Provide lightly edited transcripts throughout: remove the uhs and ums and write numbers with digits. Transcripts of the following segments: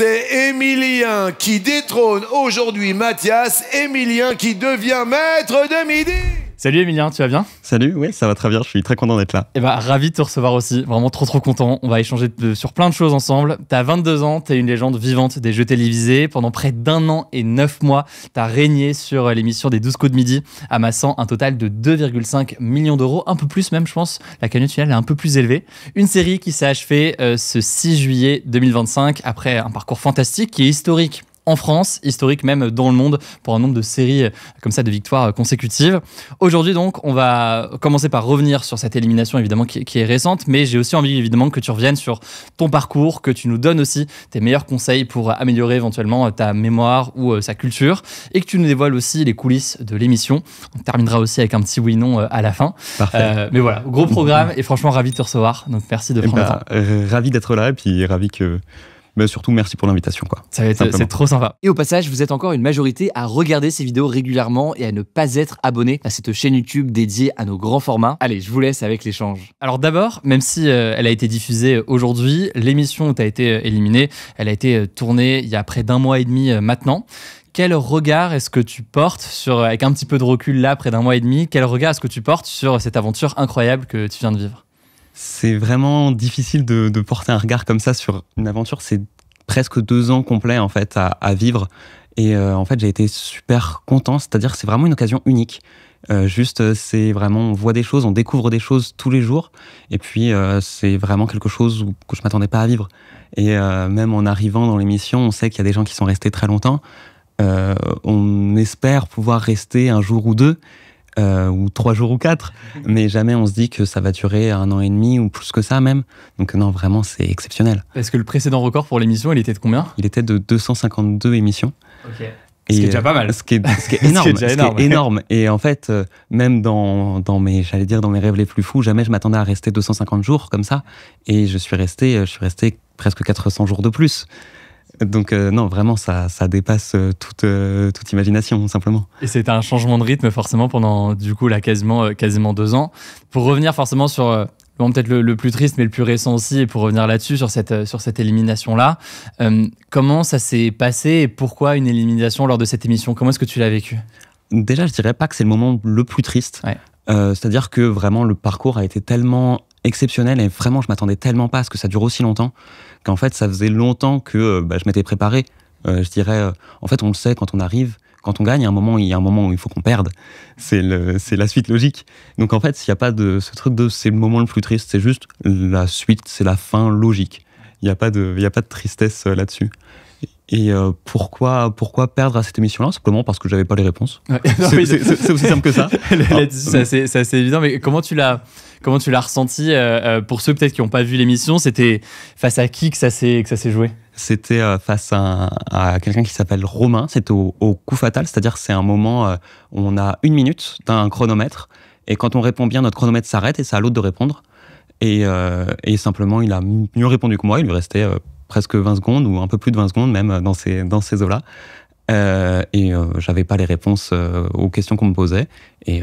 C'est Emilien qui détrône aujourd'hui Mathias. Emilien qui devient maître de midi. Salut Emilien, tu vas bien? Salut, oui, ça va très bien, je suis très content d'être là. Eh ben, ravi de te recevoir aussi, vraiment trop content. On va échanger sur plein de choses ensemble. T'as 22 ans, t'es une légende vivante des jeux télévisés. Pendant près d'1 an et 9 mois, t'as régné sur l'émission des 12 coups de midi, amassant un total de 2,5 millions d'euros, un peu plus même, je pense. La cagnotte finale est un peu plus élevée. Une série qui s'est achevée ce 6 juillet 2025, après un parcours fantastique qui est historique en France, historique même dans le monde, pour un nombre de séries comme ça, de victoires consécutives. Aujourd'hui donc, on va commencer par revenir sur cette élimination évidemment qui est récente, mais j'ai aussi envie évidemment que tu reviennes sur ton parcours, que tu nous donnes aussi tes meilleurs conseils pour améliorer éventuellement ta mémoire ou sa culture, et que tu nous dévoiles aussi les coulisses de l'émission. On terminera aussi avec un petit oui-non à la fin. Parfait. Mais voilà, gros programme et franchement ravi de te recevoir, donc merci de prendre le temps. Ravi d'être là et puis ravi que... Mais surtout, merci pour l'invitation, quoi. C'est trop sympa. Et au passage, vous êtes encore une majorité à regarder ces vidéos régulièrement et à ne pas être abonné à cette chaîne YouTube dédiée à nos grands formats. Allez, je vous laisse avec l'échange. Alors d'abord, même si elle a été diffusée aujourd'hui, l'émission où tu as été éliminé, elle a été tournée il y a près d'1 mois et demi maintenant. Quel regard est-ce que tu portes avec un petit peu de recul là, près d'1 mois et demi, quel regard est-ce que tu portes sur cette aventure incroyable que tu viens de vivre ? C'est vraiment difficile de porter un regard comme ça sur une aventure. C'est presque 2 ans complets en fait à vivre. Et en fait, j'ai été super content. C'est-à-dire que c'est vraiment une occasion unique. C'est vraiment, on voit des choses, on découvre des choses tous les jours. Et puis, c'est vraiment quelque chose que je m'attendais pas à vivre. Et même en arrivant dans l'émission, on sait qu'il y a des gens qui sont restés très longtemps. On espère pouvoir rester un jour ou 2. Ou 3 jours ou 4, mais jamais on se dit que ça va durer 1 an et demi ou plus que ça même. Donc non, vraiment, c'est exceptionnel. Est-ce que le précédent record pour l'émission, il était de combien ? Il était de 252 émissions. Ok. Ce qui est déjà pas mal. Ce qui est énorme. Ce qui est énorme. Et en fait, même dans mes rêves les plus fous, jamais je m'attendais à rester 250 jours comme ça. Et je suis resté presque 400 jours de plus. Donc non, vraiment, ça dépasse toute imagination, simplement. Et c'était un changement de rythme, forcément, pendant, du coup, là, quasiment 2 ans. Pour revenir forcément sur, peut-être le plus triste, mais le plus récent aussi, et pour revenir là-dessus, sur cette élimination-là, comment ça s'est passé et pourquoi une élimination lors de cette émission ? Comment est-ce que tu l'as vécu ? Déjà, je dirais pas que c'est le moment le plus triste. Ouais. C'est-à-dire que vraiment, le parcours a été tellement exceptionnel et vraiment, je m'attendais tellement pas à ce que ça dure aussi longtemps qu'en fait, ça faisait longtemps que je m'étais préparé. Je dirais, en fait, on le sait, quand on arrive, quand on gagne, il y a un moment où il faut qu'on perde. C'est la suite logique. Donc en fait, s'il n'y a pas de ce truc de c'est le moment le plus triste, c'est juste la suite, c'est la fin logique. Il n'y a pas de tristesse là-dessus. Et pourquoi perdre à cette émission-là ? Simplement parce que j'avais pas les réponses. Ouais. C'est aussi simple que ça. C'est assez évident, mais comment tu l'as ressenti pour ceux peut-être qui n'ont pas vu l'émission ? C'était face à qui que ça s'est joué ? C'était face à quelqu'un qui s'appelle Romain. C'était au coup fatal, c'est-à-dire c'est un moment où on a 1 minute d'un chronomètre, et quand on répond bien, notre chronomètre s'arrête et c'est à l'autre de répondre. Et simplement, il a mieux répondu que moi. Il lui restait presque 20 secondes ou un peu plus de 20 secondes même dans ces eaux-là. J'avais pas les réponses aux questions qu'on me posait. Et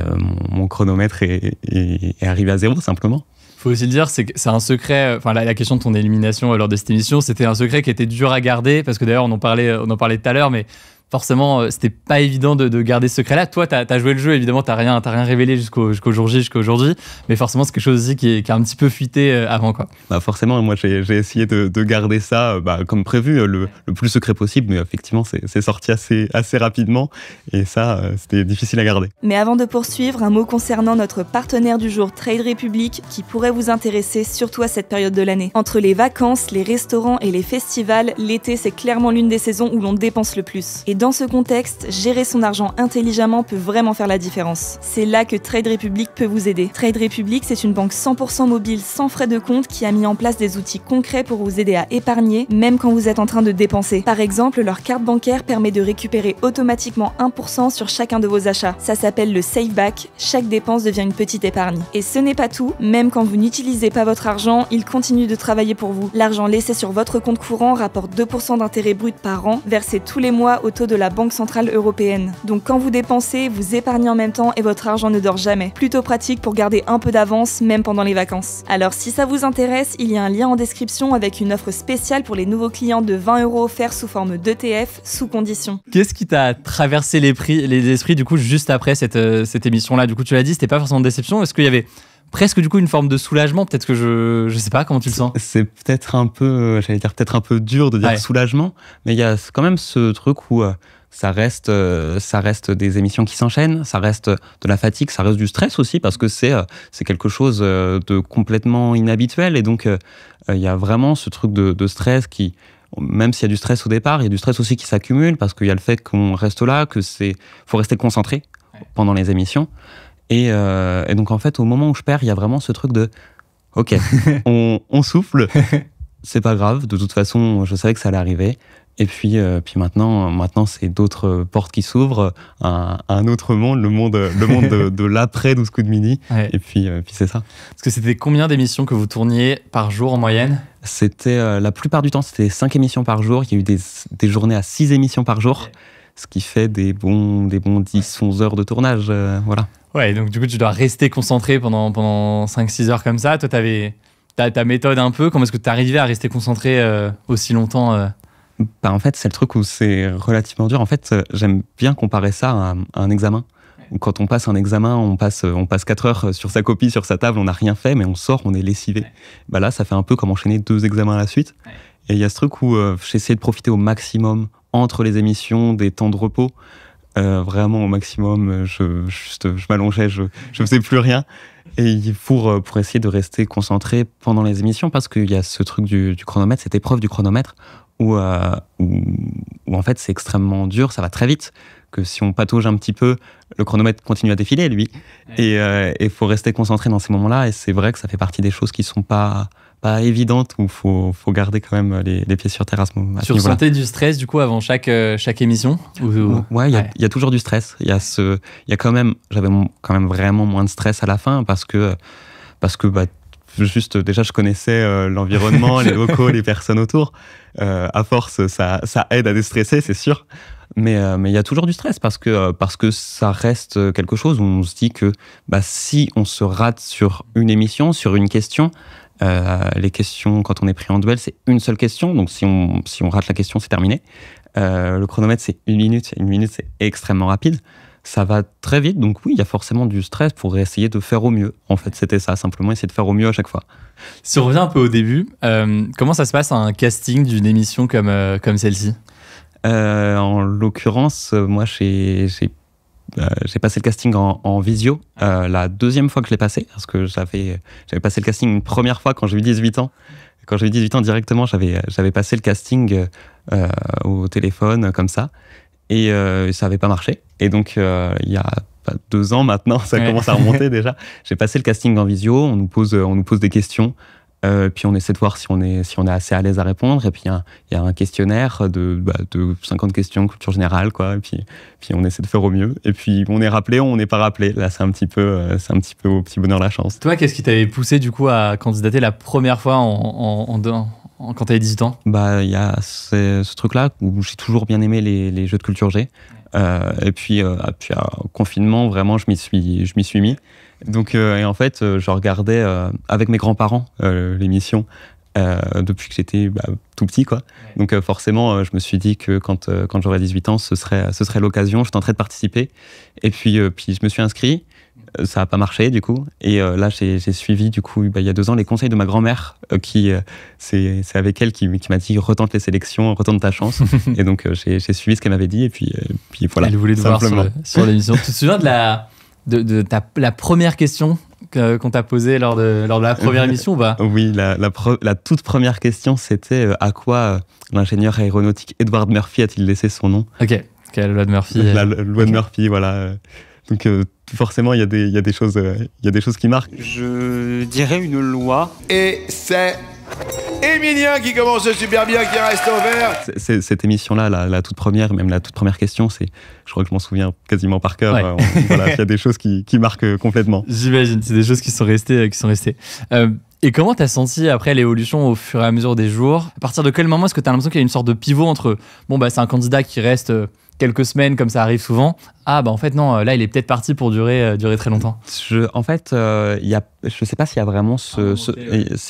mon chronomètre est arrivé à 0 simplement. Faut aussi le dire, c'est un secret. Enfin, la question de ton élimination lors de cette émission, c'était un secret qui était dur à garder parce que d'ailleurs, on en parlait tout à l'heure, mais forcément, c'était pas évident de garder ce secret-là. Toi, t'as joué le jeu, évidemment, t'as rien révélé jusqu'au jour J, jusqu'à aujourd'hui, mais forcément, c'est quelque chose aussi qui a un petit peu fuité avant, quoi. Bah forcément, moi, j'ai essayé de garder ça comme prévu, le plus secret possible, mais effectivement, c'est sorti assez rapidement, et ça, c'était difficile à garder. Mais avant de poursuivre, un mot concernant notre partenaire du jour, Trade Republic, qui pourrait vous intéresser, surtout à cette période de l'année. Entre les vacances, les restaurants et les festivals, l'été, c'est clairement l'une des saisons où l'on dépense le plus. Et dans ce contexte, gérer son argent intelligemment peut vraiment faire la différence. C'est là que Trade Republic peut vous aider. Trade Republic, c'est une banque 100% mobile sans frais de compte qui a mis en place des outils concrets pour vous aider à épargner, même quand vous êtes en train de dépenser. Par exemple, leur carte bancaire permet de récupérer automatiquement 1% sur chacun de vos achats. Ça s'appelle le Save Back. Chaque dépense devient une petite épargne. Et ce n'est pas tout, même quand vous n'utilisez pas votre argent, il continue de travailler pour vous. L'argent laissé sur votre compte courant rapporte 2% d'intérêt brut par an, versé tous les mois au taux de la Banque Centrale Européenne. Donc quand vous dépensez, vous épargnez en même temps et votre argent ne dort jamais. Plutôt pratique pour garder un peu d'avance, même pendant les vacances. Alors si ça vous intéresse, il y a un lien en description avec une offre spéciale pour les nouveaux clients de 20 € offerts sous forme d'ETF, sous condition. Qu'est-ce qui t'a traversé les esprits du coup juste après cette émission-là? Du coup, tu l'as dit, c'était pas forcément de déception. Est-ce qu'il y avait presque du coup une forme de soulagement? Peut-être que je sais pas, comment tu le sens? C'est peut-être un peu, j'allais dire peut-être un peu dur de dire soulagement, mais il y a quand même ce truc où ça reste des émissions qui s'enchaînent, ça reste de la fatigue, ça reste du stress aussi, parce que c'est quelque chose de complètement inhabituel. Et donc, il y a vraiment ce truc de stress qui, même s'il y a du stress au départ, il y a du stress aussi qui s'accumule, parce qu'il y a le fait qu'on reste là, faut rester concentré pendant les émissions. Et donc, en fait, au moment où je perds, il y a vraiment ce truc de « Ok, on souffle, c'est pas grave, de toute façon, je savais que ça allait arriver. » Et puis maintenant, c'est d'autres portes qui s'ouvrent, un autre monde, le monde de l'après 12 coups de midi. Ouais. Et puis c'est ça. Parce que c'était combien d'émissions que vous tourniez par jour en moyenne? C'était la plupart du temps, c'était 5 émissions par jour. Il y a eu des journées à 6 émissions par jour, ce qui fait des bons 10-11 heures de tournage. Voilà. Ouais, donc du coup, tu dois rester concentré pendant 5-6 heures comme ça. Toi, t'avais ta méthode un peu. Comment est-ce que tu arrivais à rester concentré aussi longtemps Bah, en fait, c'est le truc où c'est relativement dur. En fait, j'aime bien comparer ça à un examen. Où quand on passe un examen, on passe 4 heures sur sa copie, sur sa table, on n'a rien fait, mais on sort, on est lessivé. Ouais. Bah là, ça fait un peu comme enchaîner 2 examens à la suite. Ouais. Et il y a ce truc où j'essaie de profiter au maximum entre les émissions, des temps de repos. Vraiment au maximum, je m'allongeais, je faisais plus rien. Et pour essayer de rester concentré pendant les émissions, parce qu'il y a ce truc du chronomètre, cette épreuve du chronomètre, où en fait c'est extrêmement dur, ça va très vite, que si on patauge un petit peu, le chronomètre continue à défiler, lui. Ouais. Et il faut rester concentré dans ces moments-là, et c'est vrai que ça fait partie des choses qui sont pas évidentes, où faut garder quand même les pieds sur terre à ce moment-là. Tu ressentais du stress du coup avant chaque émission? Ouais, il y a toujours du stress. J'avais quand même vraiment moins de stress à la fin, parce que juste déjà je connaissais l'environnement, les locaux, les personnes autour. À force, ça aide à déstresser, c'est sûr. Mais il y a toujours du stress, parce que ça reste quelque chose où on se dit que si on se rate sur une émission, sur une question, les questions, quand on est pris en duel, c'est une seule question. Donc si on rate la question, c'est terminé. Le chronomètre, c'est 1 minute. 1 minute, c'est extrêmement rapide. Ça va très vite, donc oui, il y a forcément du stress pour essayer de faire au mieux. En fait, c'était ça, simplement essayer de faire au mieux à chaque fois. Si on revient un peu au début, comment ça se passe un casting d'une émission comme celle-ci? En l'occurrence, moi, j'ai passé le casting en visio la 2e fois que je l'ai passé, parce que j'avais passé le casting une première fois quand j'ai eu 18 ans. Quand j'ai eu 18 ans directement, j'avais passé le casting au téléphone, comme ça. Et ça n'avait pas marché. Et donc, il y a 2 ans maintenant, ça commence à remonter déjà. J'ai passé le casting en visio, on nous pose des questions, puis on essaie de voir si on est assez à l'aise à répondre. Et puis, il y a un questionnaire de 50 questions, culture générale, quoi. Et puis on essaie de faire au mieux. Et puis, on est rappelé ou on n'est pas rappelé. Là, c'est un petit peu au petit bonheur la chance. Toi, qu'est-ce qui t'avait poussé, du coup, à candidater la première fois quand tu avais 18 ans? Il y a ce truc-là où j'ai toujours bien aimé les jeux de culture G. Et puis confinement, vraiment, je m'y suis mis. Donc, et en fait, je regardais avec mes grands-parents l'émission depuis que j'étais tout petit, quoi. Donc forcément, je me suis dit que quand j'aurais 18 ans, ce serait l'occasion. Je tenterais de participer. Et puis je me suis inscrit. Ça n'a pas marché, du coup. Et là, j'ai suivi, du coup, il y a 2 ans, les conseils de ma grand-mère, c'est avec elle qui m'a dit « retente les sélections, retente ta chance ». Et donc, j'ai suivi ce qu'elle m'avait dit, et puis voilà. Elle voulait te voir sur l'émission. Tu te souviens de la première question qu'on t'a posée lors de la première émission ou pas? Oui, la toute première question, c'était à quoi l'ingénieur aéronautique Edward Murphy a-t-il laissé son nom? Ok, la loi de Murphy. La loi de Murphy, voilà. Donc forcément, il y a des choses qui marquent. Je dirais une loi. Et c'est Emilien qui commence super bien, qui reste au vert. Cette émission-là, la toute première, même la toute première question, je crois que je m'en souviens quasiment par cœur. Ouais. Voilà, il y a des choses qui marquent complètement. J'imagine, c'est des choses qui sont restées. Et comment t'as senti après l'évolution au fur et à mesure des jours? À partir de quel moment est-ce que t'as l'impression qu'il y a une sorte de pivot entre c'est un candidat qui reste quelques semaines, comme ça arrive souvent, ah bah en fait non, là il est peut-être parti pour durer très longtemps. En fait, je sais pas s'il y a vraiment s'il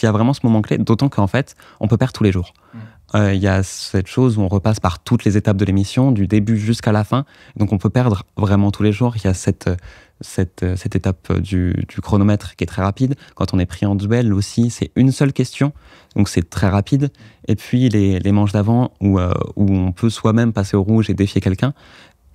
y a vraiment ce moment clé, d'autant qu'en fait, on peut perdre tous les jours. Il y a cette chose où on repasse par toutes les étapes de l'émission, du début jusqu'à la fin, donc on peut perdre vraiment tous les jours. Il y a cette étape du chronomètre qui est très rapide. Quand on est pris en duel aussi, c'est une seule question, donc c'est très rapide. Et puis les manches d'avant où on peut soi-même passer au rouge et défier quelqu'un,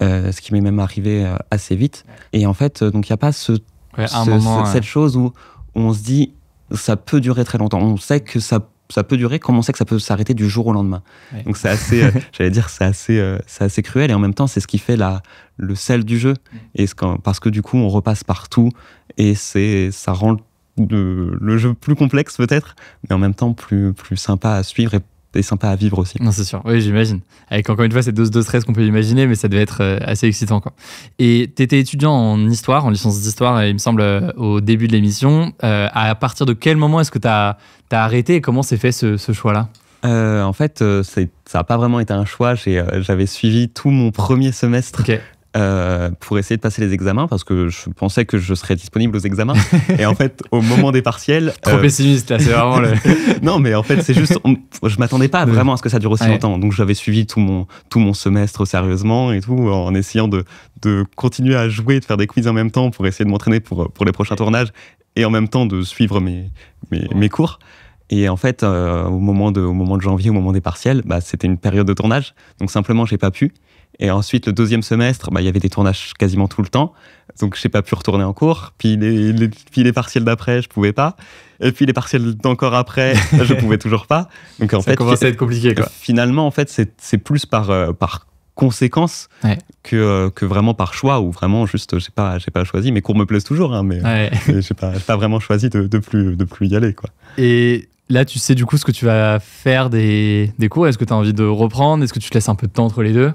ce qui m'est même arrivé assez vite. Et en fait, donc il n'y a pas cette chose où on se dit ça peut durer très longtemps. On sait que ça peut durer, comme on sait que ça peut s'arrêter du jour au lendemain. Ouais. Donc c'est assez, j'allais dire, c'est assez cruel, et en même temps c'est ce qui fait le sel du jeu. Et parce que du coup on repasse partout, et ça rend le jeu plus complexe peut-être, mais en même temps plus sympa à suivre et sympa à vivre aussi. Non, c'est sûr, oui, j'imagine. Avec encore une fois cette dose de stress qu'on peut imaginer, mais ça devait être assez excitant, quoi. Et tu étais étudiant en histoire, en licence d'histoire, il me semble, au début de l'émission. À partir de quel moment est-ce que tu as arrêté, et comment s'est fait ce choix-là ? En fait, ça n'a pas vraiment été un choix. J'avais suivi tout mon premier semestre. Okay. Pour essayer de passer les examens, parce que je pensais que je serais disponible aux examens. Et en fait, au moment des partiels... Trop pessimiste, là, c'est vraiment le... Non, mais en fait, c'est juste... je m'attendais pas vraiment à ce que ça dure aussi longtemps. Donc, j'avais suivi tout mon semestre sérieusement et tout, en essayant de continuer à jouer, de faire des quiz en même temps pour essayer de m'entraîner pour les prochains tournages, et en même temps de suivre mes cours. Et en fait, au moment de janvier, au moment des partiels, c'était une période de tournage. Donc, simplement, j'ai pas pu. Et ensuite, le deuxième semestre, il y avait des tournages quasiment tout le temps. Donc, je n'ai pas pu retourner en cours. Puis les partiels d'après, je ne pouvais pas. Et puis les partiels d'encore après, je ne pouvais toujours pas. Donc, ça commence à être compliqué, quoi. Finalement, en fait, c'est plus par conséquence que vraiment par choix, ou vraiment juste, j'ai pas choisi. Mes cours me plaisent toujours, hein, mais j'ai pas vraiment choisi de plus y aller, quoi. Et là, tu sais du coup ce que tu vas faire des cours. Est-ce que tu as envie de reprendre ? Est-ce que tu te laisses un peu de temps entre les deux ?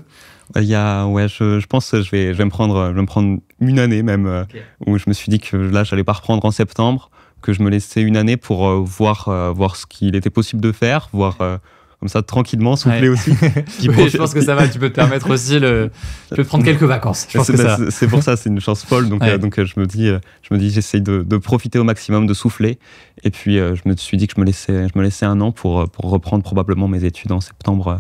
Je pense que je vais me prendre une année même, où je me suis dit que là, j'allais pas reprendre en septembre, que je me laissais une année pour voir ce qu'il était possible de faire, voir comme ça tranquillement, souffler aussi. Oui, je pense que ça va, tu peux te permettre aussi tu peux te prendre quelques vacances. Je pense que c'est pour ça, c'est une chance folle. Donc je me dis j'essaye de profiter au maximum, de souffler. Et puis je me suis dit que je me laissais un an pour reprendre probablement mes études en septembre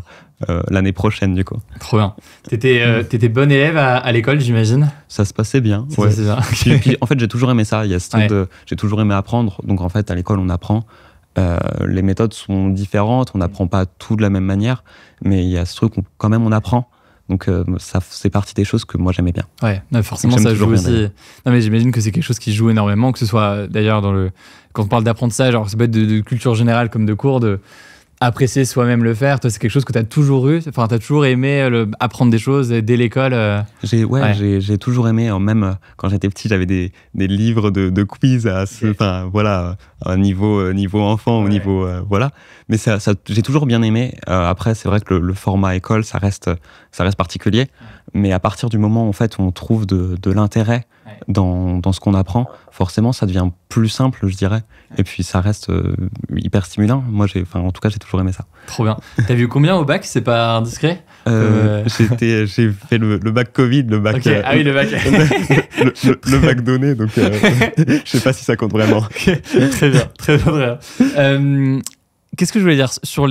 l'année prochaine, du coup. Trop bien. T'étais bonne élève à l'école, j'imagine ? Ça se passait bien. Ça passait bien. Puis, en fait, j'ai toujours aimé ça. Il y a ce truc j'ai toujours aimé apprendre. Donc en fait, à l'école, on apprend. Les méthodes sont différentes, on n'apprend pas tout de la même manière, mais il y a ce truc où quand même on apprend. Donc ça, c'est partie des choses que moi j'aimais bien. Ouais, forcément ça joue aussi. Non, mais j'imagine que c'est quelque chose qui joue énormément, que ce soit d'ailleurs quand on parle d'apprentissage, alors ça peut être de culture générale comme de cours, de apprécier soi-même le faire. Toi, c'est quelque chose que tu as toujours eu, enfin, tu as toujours aimé apprendre des choses dès l'école. J'ai toujours aimé, même quand j'étais petit, j'avais des livres de quiz à un niveau enfant, au niveau voilà. Mais ça, j'ai toujours bien aimé. Après, c'est vrai que le format école, ça reste particulier. Mais à partir du moment où en fait on trouve de l'intérêt dans ce qu'on apprend, forcément ça devient plus simple, je dirais. Et puis ça reste hyper stimulant. Moi, en tout cas, j'ai toujours aimé ça. Trop bien. T'as vu combien au bac, c'est pas indiscret? J'ai fait le bac Covid, le bac. Okay. Ah oui, le bac. le bac donné, donc je sais pas si ça compte vraiment. Okay. Très bien, très bien. Qu'est-ce que je voulais dire sur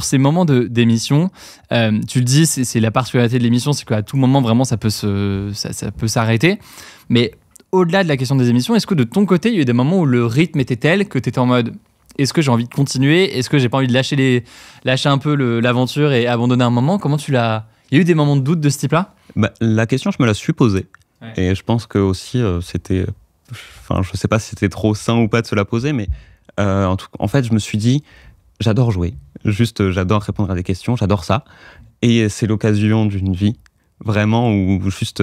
ces moments d'émission, tu le dis, c'est la particularité de l'émission, c'est qu'à tout moment, vraiment, ça peut s'arrêter. Mais au-delà de la question des émissions, est-ce que de ton côté, il y a eu des moments où le rythme était tel que tu étais en mode est-ce que j'ai envie de continuer ? Est-ce que j'ai pas envie de lâcher un peu l'aventure et abandonner un moment ? Comment tu l'as ? Il y a eu des moments de doute de ce type-là ? La question, je me la suis posée. Ouais. Et je pense que aussi, c'était... Enfin, je sais pas si c'était trop sain ou pas de se la poser, mais en fait, je me suis dit, j'adore jouer. Juste, j'adore répondre à des questions, j'adore ça. Et c'est l'occasion d'une vie, vraiment, où juste,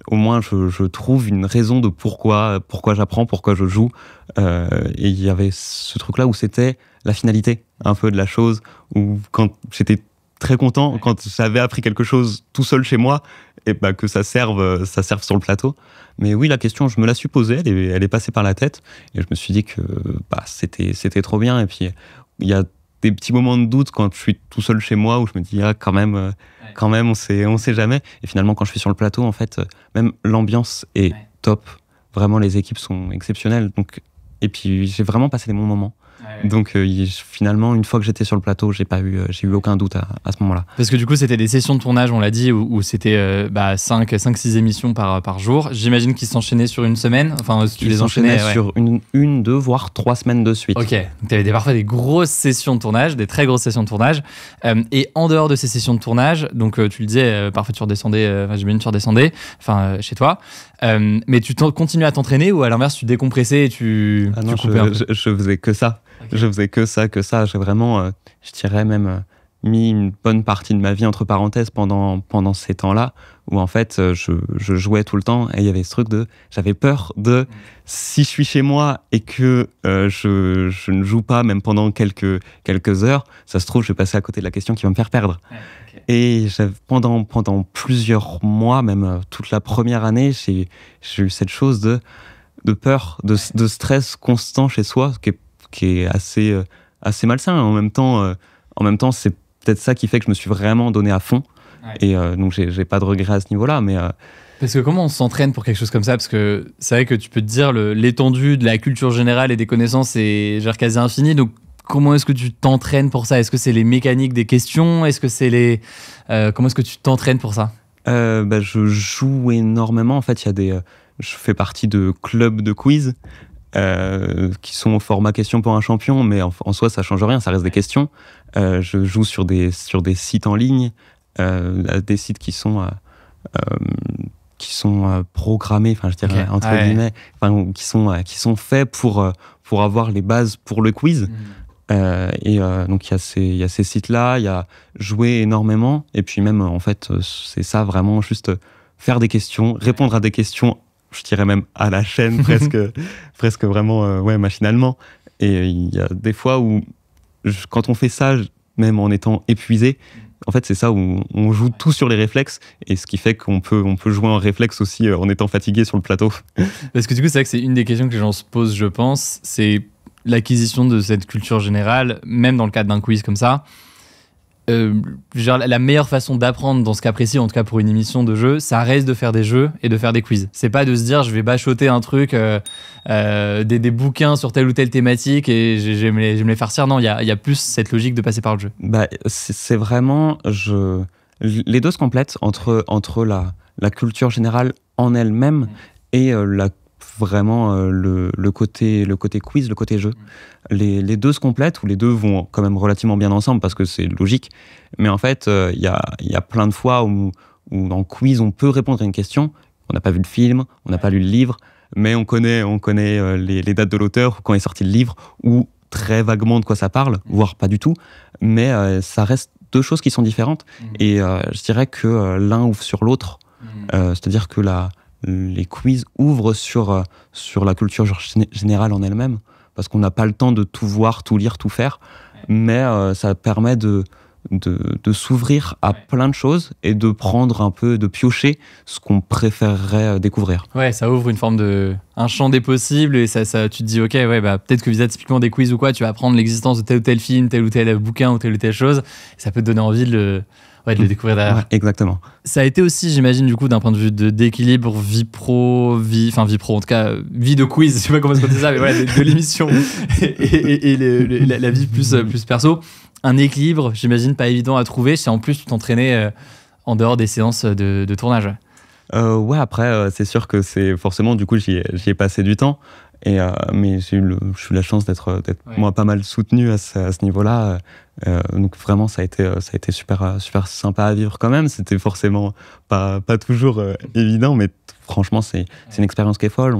au moins, je trouve une raison de pourquoi j'apprends, pourquoi je joue. Et il y avait ce truc-là où c'était la finalité, un peu de la chose, où quand j'étais très content, quand j'avais appris quelque chose tout seul chez moi, et que ça serve sur le plateau. Mais oui, la question, je me la suis posée, elle est passée par la tête, et je me suis dit que c'était trop bien. Et puis, il y a des petits moments de doute quand je suis tout seul chez moi où je me dis quand même on sait jamais. Et finalement quand je suis sur le plateau, en fait, même l'ambiance est top. Vraiment, les équipes sont exceptionnelles. Donc, et puis j'ai vraiment passé des bons moments. Donc finalement, une fois que j'étais sur le plateau, j'ai eu aucun doute à ce moment-là. Parce que du coup, c'était des sessions de tournage, on l'a dit, où c'était 5-6 émissions par jour. J'imagine qu'ils s'enchaînaient sur une semaine. Enfin, tu les enchaînais sur une, 2, voire 3 semaines de suite. Ok, donc tu avais parfois des grosses sessions de tournage, des très grosses sessions de tournage. Et en dehors de ces sessions de tournage, donc tu le disais, parfois tu redescendais, chez toi. Mais tu continuais à t'entraîner ou à l'inverse, tu décompressais et tu coupais un peu? Je faisais que ça. Okay. Je faisais que ça. J'ai vraiment, je dirais même, mis une bonne partie de ma vie entre parenthèses pendant ces temps-là, où en fait, je jouais tout le temps et il y avait ce truc j'avais peur si je suis chez moi et que je ne joue pas, même pendant quelques heures, ça se trouve, je vais passer à côté de la question qui va me faire perdre. Ouais, okay. Et pendant plusieurs mois, même toute la première année, j'ai eu cette chose de peur, de stress constant chez soi, qui est assez malsain. En même temps, c'est peut-être ça qui fait que je me suis vraiment donné à fond. Ouais. Et donc, j'ai pas de regrets à ce niveau-là. Mais parce que comment on s'entraîne pour quelque chose comme ça? Parce que c'est vrai que tu peux te dire l'étendue de la culture générale et des connaissances est quasi infinie. Donc, comment est-ce que tu t'entraînes pour ça? Est-ce que c'est les mécaniques des questions? Est-ce que c'est comment est-ce que tu t'entraînes pour ça? Je joue énormément. En fait, je fais partie de clubs de quiz. Qui sont au format questions pour un champion, mais en soi ça change rien, ça reste des questions. Je joue sur des sites en ligne, des sites qui sont programmés, enfin je dirais entre guillemets, qui sont faits pour avoir les bases pour le quiz. Donc il y a ces sites-là, il y a jouer énormément, et puis même en fait c'est ça, vraiment juste faire des questions, répondre à des questions, je dirais même à la chaîne, presque vraiment machinalement. Et il y a des fois où, quand on fait ça, même en étant épuisé, en fait, c'est ça où on joue tout sur les réflexes, et ce qui fait qu'on peut jouer en réflexe aussi en étant fatigué sur le plateau. Parce que du coup, c'est vrai que c'est une des questions que les gens se posent, je pense, c'est l'acquisition de cette culture générale, même dans le cadre d'un quiz comme ça. La meilleure façon d'apprendre dans ce cas précis, en tout cas pour une émission de jeu, ça reste de faire des jeux et de faire des quiz. C'est pas de se dire je vais bachoter un truc, des bouquins sur telle ou telle thématique et je vais me les farcir. Non, il y a plus cette logique de passer par le jeu. C'est vraiment les deux se complètent entre la culture générale en elle-même et vraiment le côté quiz, le côté jeu. Les deux se complètent, ou les deux vont quand même relativement bien ensemble parce que c'est logique. Mais en fait, il y a plein de fois où dans quiz, on peut répondre à une question. On n'a pas vu le film, on n'a pas lu le livre, mais on connaît les dates de l'auteur, quand est sorti le livre, ou très vaguement de quoi ça parle, voire pas du tout. Mais ça reste deux choses qui sont différentes. Et je dirais que l'un ouvre sur l'autre. C'est-à-dire que les quiz ouvrent sur la culture générale en elle-même, parce qu'on n'a pas le temps de tout voir, tout lire, tout faire, mais ça permet de s'ouvrir à plein de choses et de prendre un peu, de piocher ce qu'on préférerait découvrir. Ouais, ça ouvre une forme un champ des possibles, et ça tu te dis ok, peut-être que via typiquement des quiz ou quoi, tu vas apprendre l'existence de tel ou tel film, tel ou tel bouquin ou telle ou telle chose, et ça peut te donner envie de le découvrir derrière. Ouais, exactement. Ça a été aussi, j'imagine, du coup, d'un point de vue d'équilibre, vie pro, en tout cas, vie de quiz, je sais pas comment est-ce qu'on dit ça, mais voilà, de l'émission et la vie plus perso. Un équilibre, j'imagine, pas évident à trouver, si en plus tu t'entraînais en dehors des séances de tournage. Après, c'est sûr que c'est forcément, du coup, j'y ai passé du temps. Mais j'ai eu la chance d'être moi pas mal soutenu à ce niveau-là. Donc vraiment, ça a été super sympa à vivre quand même. C'était forcément pas toujours évident, mais franchement, c'est une expérience qui est folle.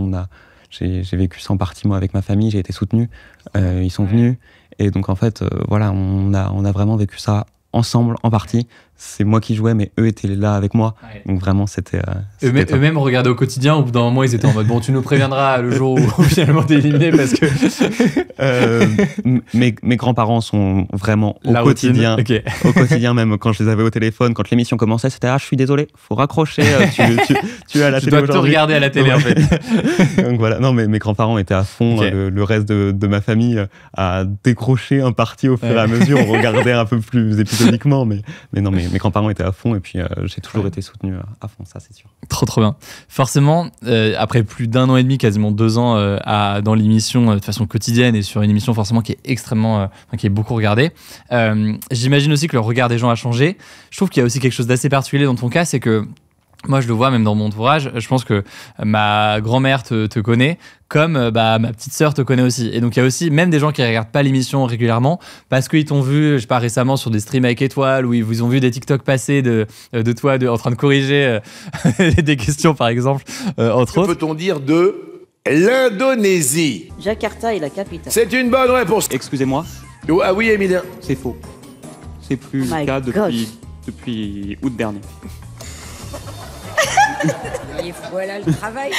J'ai vécu ça en partie moi avec ma famille. J'ai été soutenu. Ils sont venus, et donc en fait, on a vraiment vécu ça ensemble en partie. C'est moi qui jouais, mais eux étaient là avec moi. Ouais. Donc vraiment, c'était eux-mêmes regardaient au quotidien. Au bout d'un moment, ils étaient en mode bon, tu nous préviendras le jour où finalement t'es éliminé parce que. Mes grands-parents sont vraiment au quotidien. Okay. Au quotidien, même quand je les avais au téléphone, quand l'émission commençait, c'était je suis désolé, faut raccrocher. Tu es à la télé aujourd'hui. Tu dois tout regarder à la télé en fait. Donc voilà, non, mais mes grands-parents étaient à fond. Okay. Le reste de ma famille a décroché un parti au fur et à mesure. On regardait un peu plus épisodiquement, mais non, mes grands-parents étaient à fond et puis j'ai toujours été soutenu à fond, ça c'est sûr. Trop bien. Forcément, après plus d'1 an et demi, quasiment 2 ans dans l'émission de façon quotidienne et sur une émission forcément qui est extrêmement, qui est beaucoup regardée, j'imagine aussi que le regard des gens a changé. Je trouve qu'il y a aussi quelque chose d'assez particulier dans ton cas, c'est que moi, je le vois même dans mon entourage. Je pense que ma grand-mère te connaît, comme ma petite sœur te connaît aussi. Et donc, il y a aussi même des gens qui ne regardent pas l'émission régulièrement parce qu'ils t'ont vu, je sais pas, récemment sur des streams avec Étoile où ils ont vu des TikTok passer de toi en train de corriger des questions, par exemple, entre autres. Que peut-on dire de l'Indonésie? Jakarta est la capitale. C'est une bonne réponse. Excusez-moi. Ah oui, Emilien. C'est faux. C'est plus le cas depuis août dernier. Et voilà le travail.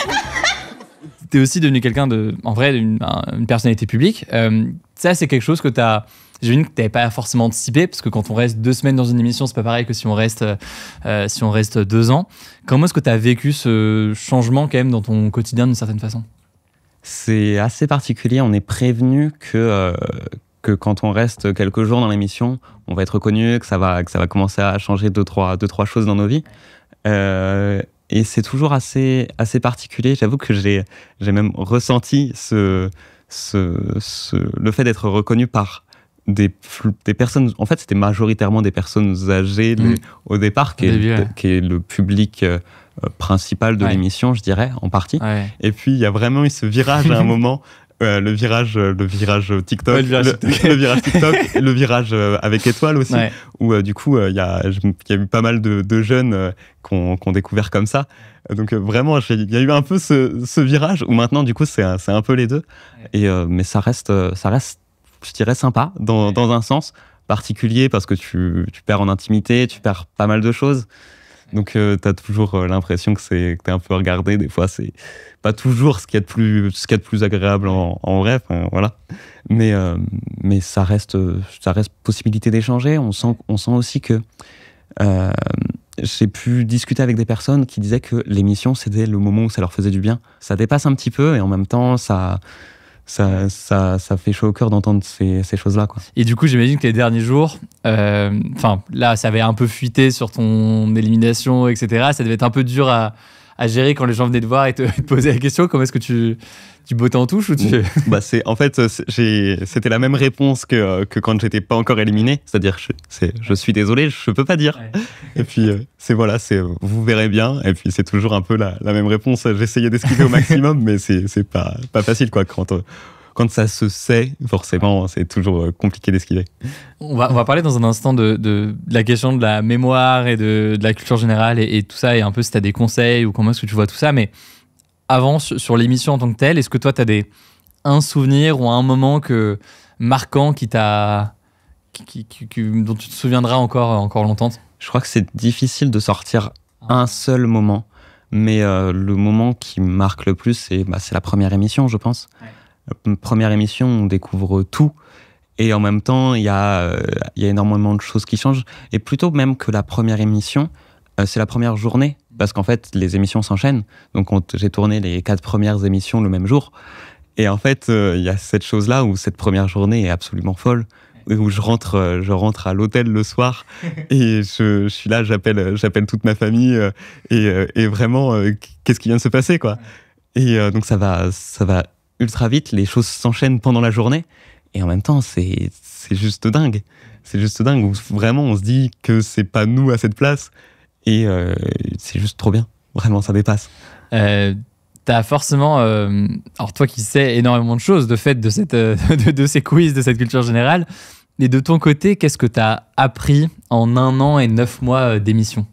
T'es aussi devenu quelqu'un en vrai, une personnalité publique. Ça, c'est quelque chose que j'imagine que t'avais pas forcément anticipé, parce que quand on reste 2 semaines dans une émission, c'est pas pareil que si on reste 2 ans. Comment est-ce que t'as vécu ce changement quand même dans ton quotidien d'une certaine façon? C'est assez particulier. On est prévenu que quand on reste quelques jours dans l'émission, on va être reconnu, que ça va commencer à changer deux, trois choses dans nos vies. Et c'est toujours assez particulier. J'avoue que j'ai même ressenti le fait d'être reconnu par des personnes. En fait, c'était majoritairement des personnes âgées au départ, qui est le public principal de l'émission, je dirais, en partie. Ouais. Et puis, il y a vraiment eu ce virage à un moment. Le virage TikTok, le virage TikTok, et le virage avec Étoile aussi, où du coup il y a eu pas mal de jeunes qu'on découvert comme ça. Donc vraiment, il y a eu un peu ce virage où maintenant du coup c'est un peu les deux. Et mais ça reste, je dirais, sympa dans un sens particulier, parce que tu perds en intimité, tu perds pas mal de choses. Donc, tu as toujours l'impression que t'es un peu regardé. Des fois, c'est pas toujours ce qu'il y a de plus agréable en vrai. Voilà. Mais ça reste possibilité d'échanger. On sent aussi que j'ai pu discuter avec des personnes qui disaient que l'émission, c'était le moment où ça leur faisait du bien. Ça dépasse un petit peu et en même temps, ça fait chaud au cœur d'entendre ces choses-là, quoi. Et du coup, j'imagine que les derniers jours, là, ça avait un peu fuité sur ton élimination, etc. Ça devait être un peu dur à gérer quand les gens venaient te voir et te poser la question. Comment est-ce que tu bottais en touche ou c'était la même réponse que quand j'étais pas encore éliminé. C'est-à-dire, je suis désolé, je peux pas dire. Ouais. Et puis, vous verrez bien. Et puis, c'est toujours un peu la même réponse. J'essayais d'esquiver au maximum, mais c'est pas facile, quoi. Quand ça se sait, forcément, c'est toujours compliqué d'esquiver. On va parler dans un instant de la question de la mémoire et de la culture générale et tout ça, et un peu si tu as des conseils ou comment est-ce que tu vois tout ça. Mais avant, sur l'émission en tant que telle, est-ce que toi, tu as un souvenir ou un moment marquant dont tu te souviendras encore longtemps? Je crois que c'est difficile de sortir un seul moment, mais le moment qui marque le plus, c'est la première émission, je pense. Ouais. Première émission, on découvre tout. Et en même temps, il y a énormément de choses qui changent. Et plutôt même que la première émission, c'est la première journée. Parce qu'en fait, les émissions s'enchaînent. Donc, j'ai tourné les 4 premières émissions le même jour. Et en fait, il y a cette chose-là où cette première journée est absolument folle. Où je rentre à l'hôtel le soir et je suis là, j'appelle toute ma famille et vraiment, qu'est-ce qui vient de se passer, quoi. Et donc, ça va ultra vite. Les choses s'enchaînent pendant la journée. Et en même temps, c'est juste dingue. C'est juste dingue où vraiment on se dit que c'est pas nous à cette place. Et c'est juste trop bien. Vraiment, ça dépasse. T'as forcément, alors toi qui sais énormément de choses de fait de ces quiz, de cette culture générale, mais de ton côté, qu'est-ce que t'as appris en 1 an et 9 mois d'émission?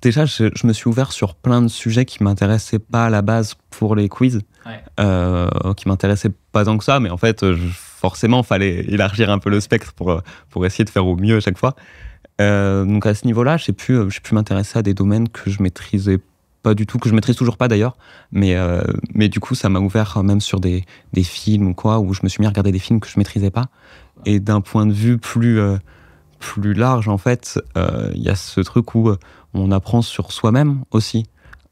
déjà, je me suis ouvert sur plein de sujets qui m'intéressaient pas à la base pour les quiz, qui m'intéressaient pas tant que ça, mais en fait, forcément, fallait élargir un peu le spectre pour essayer de faire au mieux à chaque fois. Donc à ce niveau-là, j'ai pu m'intéresser à des domaines que je maîtrisais pas du tout, que je maîtrise toujours pas d'ailleurs, mais du coup, ça m'a ouvert même sur des films ou quoi, où je me suis mis à regarder des films que je maîtrisais pas. Et d'un point de vue plus large, en fait, il y a ce truc où on apprend sur soi-même aussi.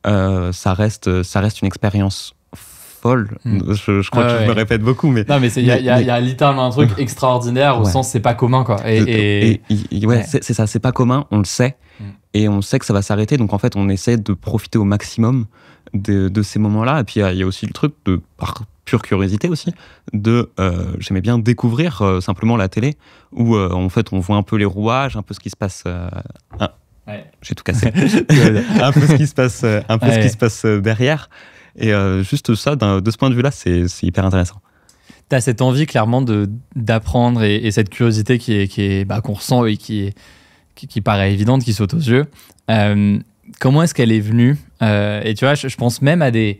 Ça reste une expérience folle. Je crois que je me répète beaucoup, mais non, mais il y a littéralement un truc extraordinaire au sens c'est pas commun, quoi. C'est ça, c'est pas commun, on le sait, et on sait que ça va s'arrêter. Donc en fait, on essaie de profiter au maximum de ces moments-là. Et puis il y a aussi le truc de par pure curiosité aussi, j'aimais bien découvrir simplement la télé, où en fait on voit un peu les rouages, un peu ce qui se passe. J'ai tout cassé. Un peu ce qui se passe, ce qui se passe derrière. Et juste ça, de ce point de vue-là, c'est hyper intéressant. Tu as cette envie clairement d'apprendre et cette curiosité qu'on ressent et qui paraît évidente, qui saute aux yeux. Comment est-ce qu'elle est venue et tu vois, je pense même à des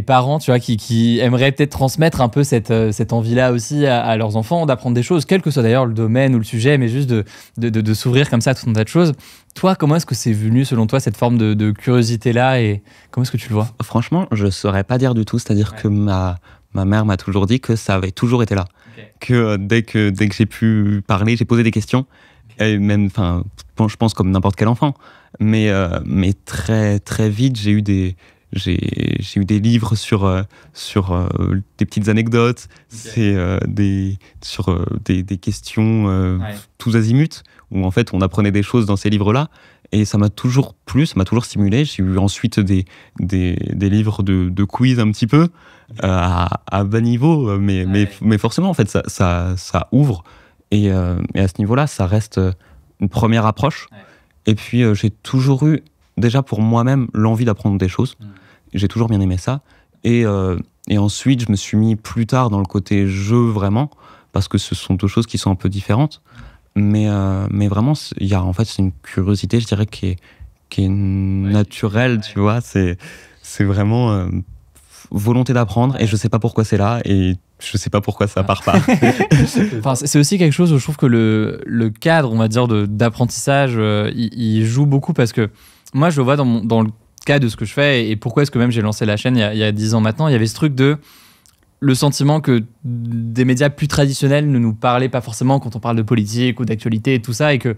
parents, tu vois, qui aimeraient peut-être transmettre un peu cette envie-là aussi à leurs enfants, d'apprendre des choses, quel que soit d'ailleurs le domaine ou le sujet, mais juste de s'ouvrir comme ça à tout un tas de choses. Toi, comment est-ce que c'est venu, selon toi, cette forme de curiosité-là, et comment est-ce que tu le vois ? Franchement, je ne saurais pas dire du tout. C'est-à-dire que ma mère m'a toujours dit que ça avait toujours été là. Okay. Que dès que j'ai pu parler, j'ai posé des questions. Okay. Et même, je pense comme n'importe quel enfant. Mais très, très vite, j'ai eu des livres sur des petites anecdotes, okay. Sur des questions tous azimuts, où en fait on apprenait des choses dans ces livres-là, et ça m'a toujours plu, ça m'a toujours stimulé. J'ai eu ensuite des livres de quiz un petit peu, à bas niveau, mais forcément en fait ça ouvre, et à ce niveau-là ça reste une première approche. Et puis j'ai toujours eu, déjà pour moi-même, l'envie d'apprendre des choses. J'ai toujours bien aimé ça. Et ensuite, je me suis mis plus tard dans le côté jeu, vraiment, parce que ce sont deux choses qui sont un peu différentes. Mais vraiment, en fait, c'est une curiosité, je dirais, qui est naturelle, tu vois. C'est vraiment volonté d'apprendre, et je sais pas pourquoi c'est là, et je sais pas pourquoi ça part pas. C'est aussi quelque chose où je trouve que le cadre, on va dire, d'apprentissage, il joue beaucoup, parce que moi, je le vois dans le cas de ce que je fais, et pourquoi est-ce que même j'ai lancé la chaîne il y a 10 ans maintenant. Il y avait ce truc le sentiment que des médias plus traditionnels ne nous parlaient pas forcément quand on parle de politique ou d'actualité et tout ça, et que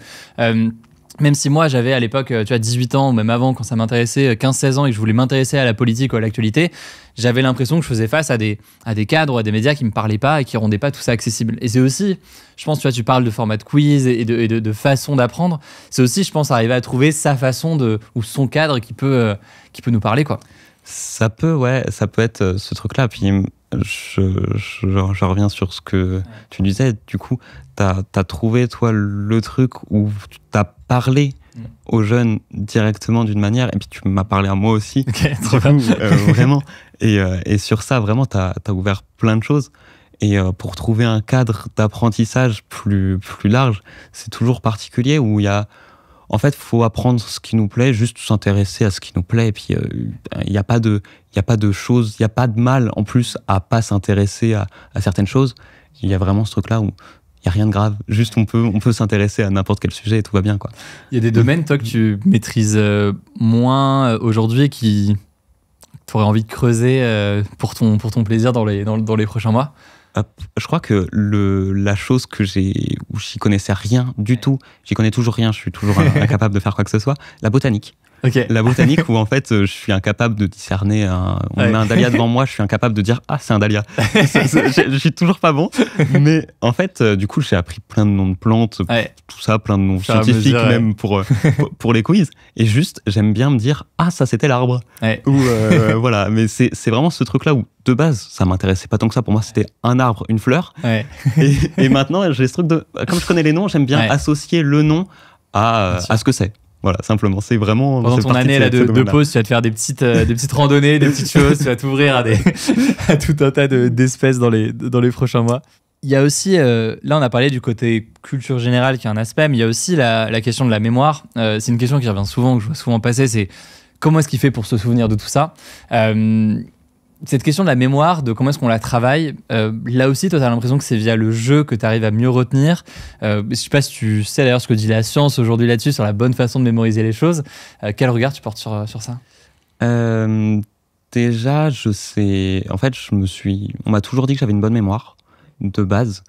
même si moi j'avais à l'époque, tu vois, 18 ans, ou même avant, quand ça m'intéressait, 15-16 ans, et que je voulais m'intéresser à la politique ou à l'actualité, j'avais l'impression que je faisais face à des cadres, à des médias qui me parlaient pas et qui rendaient pas tout ça accessible. Et c'est aussi, je pense, tu vois, tu parles de format de quiz et de façon d'apprendre. C'est aussi, je pense, arriver à trouver sa façon ou son cadre qui peut nous parler, quoi. Ça peut être ce truc-là. Puis je reviens sur ce que tu disais. Du coup, t'as trouvé, toi, le truc où t'as parlé aux jeunes directement d'une manière, et puis tu m'as parlé à moi aussi. Okay, trop bien. Vraiment. Et sur ça, vraiment, t'as ouvert plein de choses. Et pour trouver un cadre d'apprentissage plus large, c'est toujours particulier, où il y a... En fait, il faut apprendre ce qui nous plaît, juste s'intéresser à ce qui nous plaît. Et puis, il n'y a pas de choses, il n'y a pas de mal, en plus, à pas s'intéresser à certaines choses. Il y a vraiment ce truc-là où il n'y a rien de grave. Juste, on peut s'intéresser à n'importe quel sujet et tout va bien, quoi. Il y a des domaines, toi, que tu maîtrises moins aujourd'hui, qui tu aurais envie de creuser pour ton plaisir dans les prochains mois? Je crois que la chose où j'y connaissais rien du tout, j'y connais toujours rien, je suis toujours incapable de faire quoi que ce soit, la botanique. Okay. La botanique, où en fait je suis incapable de discerner met un dahlia devant moi, je suis incapable de dire c'est un dahlia. Je suis toujours pas bon, mais en fait du coup j'ai appris plein de noms de plantes, tout ça, plein de noms scientifiques même pour les quiz, et juste j'aime bien me dire ça c'était l'arbre, ou voilà. Mais c'est vraiment ce truc là où de base ça m'intéressait pas tant que ça. Pour moi c'était un arbre, une fleur, et maintenant j'ai ce truc de, comme je connais les noms, j'aime bien associer le nom à ce que c'est. Voilà, simplement, c'est vraiment... Pendant ton année là, de pause, tu vas te faire des petites randonnées, des petites choses, tu vas t'ouvrir à tout un tas d'espèces dans les prochains mois. Il y a aussi, là on a parlé du côté culture générale qui est un aspect, mais il y a aussi la question de la mémoire. C'est une question qui revient souvent, que je vois souvent passer, c'est comment est-ce qu'il fait pour se souvenir de tout ça. Cette question de la mémoire, de comment est-ce qu'on la travaille, là aussi toi tu as l'impression que c'est via le jeu que tu arrives à mieux retenir. Je sais pas si tu sais d'ailleurs ce que dit la science aujourd'hui là-dessus, sur la bonne façon de mémoriser les choses. Quel regard tu portes sur ça? Déjà, je sais. En fait, on m'a toujours dit que j'avais une bonne mémoire de base.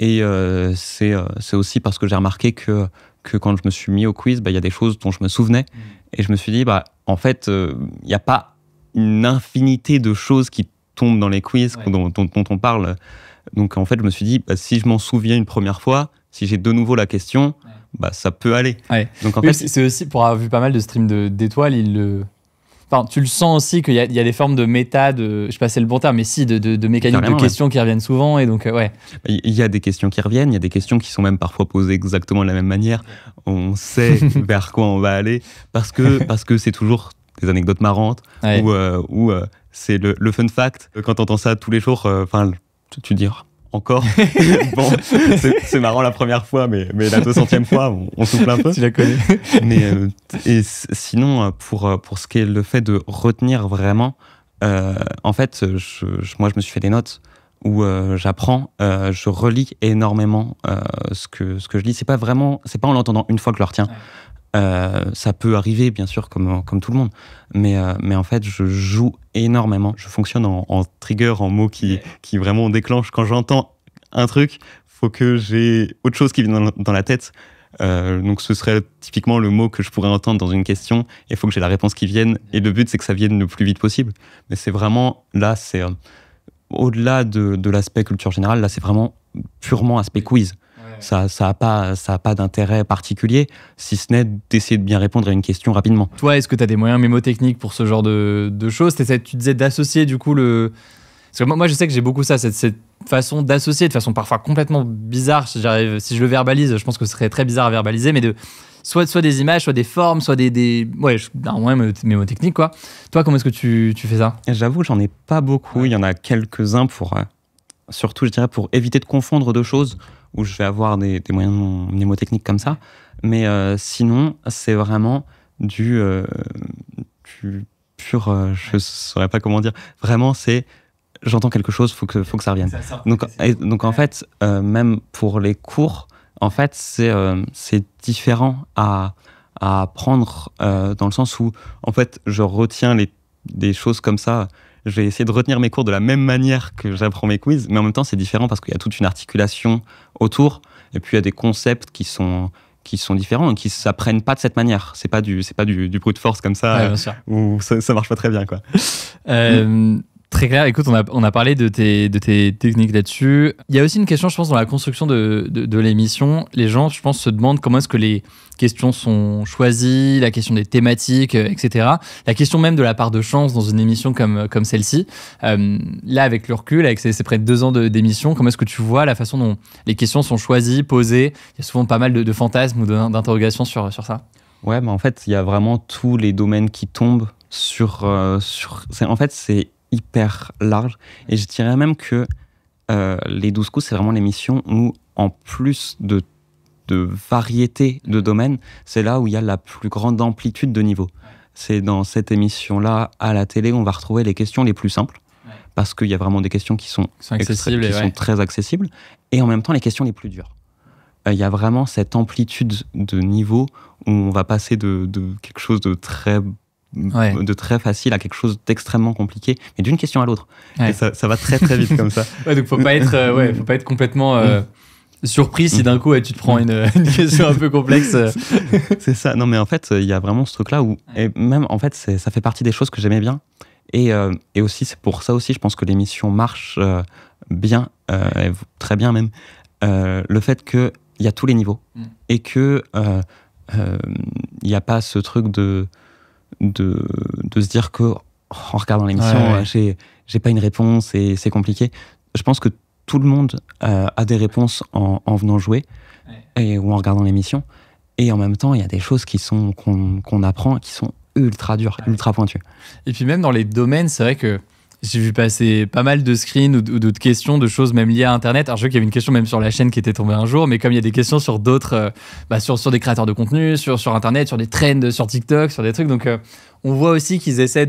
Et c'est aussi parce que j'ai remarqué que quand je me suis mis au quiz, il y a des choses dont je me souvenais. Et je me suis dit, en fait, il n'y a pas une infinité de choses qui tombent dans les quiz dont on parle. Donc, en fait, je me suis dit, si je m'en souviens une première fois, si j'ai de nouveau la question, ça peut aller. Ouais. Donc, en fait, c'est aussi, pour avoir vu pas mal de streams d'étoiles, Enfin, tu le sens aussi qu'il y a des formes de méta, je sais pas si c'est le bon terme, mais si, de mécaniques de questions qui reviennent souvent. Et donc, ouais. Il y a des questions qui reviennent, il y a des questions qui sont même parfois posées exactement de la même manière. On sait vers quoi on va aller, parce que c'est toujours des anecdotes marrantes, ou c'est le fun fact. Quand tu entends ça tous les jours, tu dis encore. Bon, c'est marrant la première fois, mais la 200e fois, on souffle un peu. Tu la connais. Et sinon, pour ce qui est le fait de retenir vraiment, en fait, moi, je me suis fait des notes où j'apprends, je relis énormément ce que je lis. C'est pas en l'entendant une fois que je le retiens. Ça peut arriver, bien sûr, comme tout le monde. Mais en fait, je joue énormément. Je fonctionne en trigger, en mots qui vraiment déclenchent. Quand j'entends un truc, faut que j'ai autre chose qui vient dans la tête. Donc ce serait typiquement le mot que je pourrais entendre dans une question. Et il faut que j'ai la réponse qui vienne. Et le but, c'est que ça vienne le plus vite possible. Mais c'est vraiment, là, c'est au-delà de l'aspect culture générale, là, c'est vraiment purement aspect quiz. Ça a pas d'intérêt particulier, si ce n'est d'essayer de bien répondre à une question rapidement. Toi, est-ce que tu as des moyens mémotechniques pour ce genre de choses? Tu disais d'associer du coup Parce que moi, je sais que j'ai beaucoup ça, cette façon d'associer de façon parfois complètement bizarre. Si je le verbalise, je pense que ce serait très bizarre à verbaliser, mais soit des images, soit des formes, soit un moyen mémotechnique, quoi. Toi, comment est-ce que tu fais ça? J'avoue, j'en ai pas beaucoup. Il y en a quelques-uns surtout, je dirais, pour éviter de confondre deux choses, où je vais avoir des moyens mnémotechniques comme ça. Mais sinon, c'est vraiment du pur... je saurais pas comment dire. Vraiment, c'est... J'entends quelque chose, faut que ça revienne. Donc en fait, même pour les cours, en fait, c'est différent à apprendre dans le sens où, en fait, je retiens des choses comme ça. Je vais essayer de retenir mes cours de la même manière que j'apprends mes quiz, mais en même temps, c'est différent parce qu'il y a toute une articulation autour, et puis il y a des concepts qui sont différents et qui s'apprennent pas de cette manière. C'est pas du brute force comme ça, où ça marche pas très bien, quoi. Très clair. Écoute, on a parlé de tes techniques là-dessus. Il y a aussi une question, je pense, dans la construction de l'émission. Les gens, je pense, se demandent comment est-ce que les questions sont choisies, la question des thématiques, etc. La question même de la part de chance dans une émission comme celle-ci. Là, avec le recul, avec ces près de 2 ans d'émission, comment est-ce que tu vois la façon dont les questions sont choisies, posées? Il y a souvent pas mal de fantasmes ou d'interrogations sur ça. Ouais, en fait, il y a vraiment tous les domaines qui tombent en fait, c'est hyper large. Et je dirais même que les 12 coups, c'est vraiment l'émission où, en plus de variété de domaines, c'est là où il y a la plus grande amplitude de niveau. C'est dans cette émission-là, à la télé, on va retrouver les questions les plus simples, parce qu'il y a vraiment des questions qui sont accessibles, sont très accessibles, et en même temps les questions les plus dures. Il y a vraiment cette amplitude de niveau où on va passer de quelque chose de très facile à quelque chose d'extrêmement compliqué, mais d'une question à l'autre. Et ça va très très vite comme ça. Donc faut pas être complètement surpris si d'un coup tu te prends une question un peu complexe. C'est ça. Non, mais en fait, il y a vraiment ce truc-là où, et même en fait, ça fait partie des choses que j'aimais bien. Et aussi, c'est pour ça aussi, je pense que l'émission marche bien, très bien même. Le fait qu'il y a tous les niveaux et que il n'y a pas ce truc de se dire que en regardant l'émission, j'ai pas une réponse et c'est compliqué. Je pense que tout le monde a des réponses en venant jouer ou en regardant l'émission. Et en même temps, il y a des choses qu'on apprend qui sont ultra dures, ultra pointues. Et puis même dans les domaines, c'est vrai que J'ai vu passer pas mal de screens ou d'autres questions, de choses même liées à Internet. Alors, je sais qu'il y avait une question même sur la chaîne qui était tombée un jour, mais comme il y a des questions sur d'autres, sur des créateurs de contenu, sur Internet, sur des trends, sur TikTok, sur des trucs. Donc, on voit aussi qu'ils essaient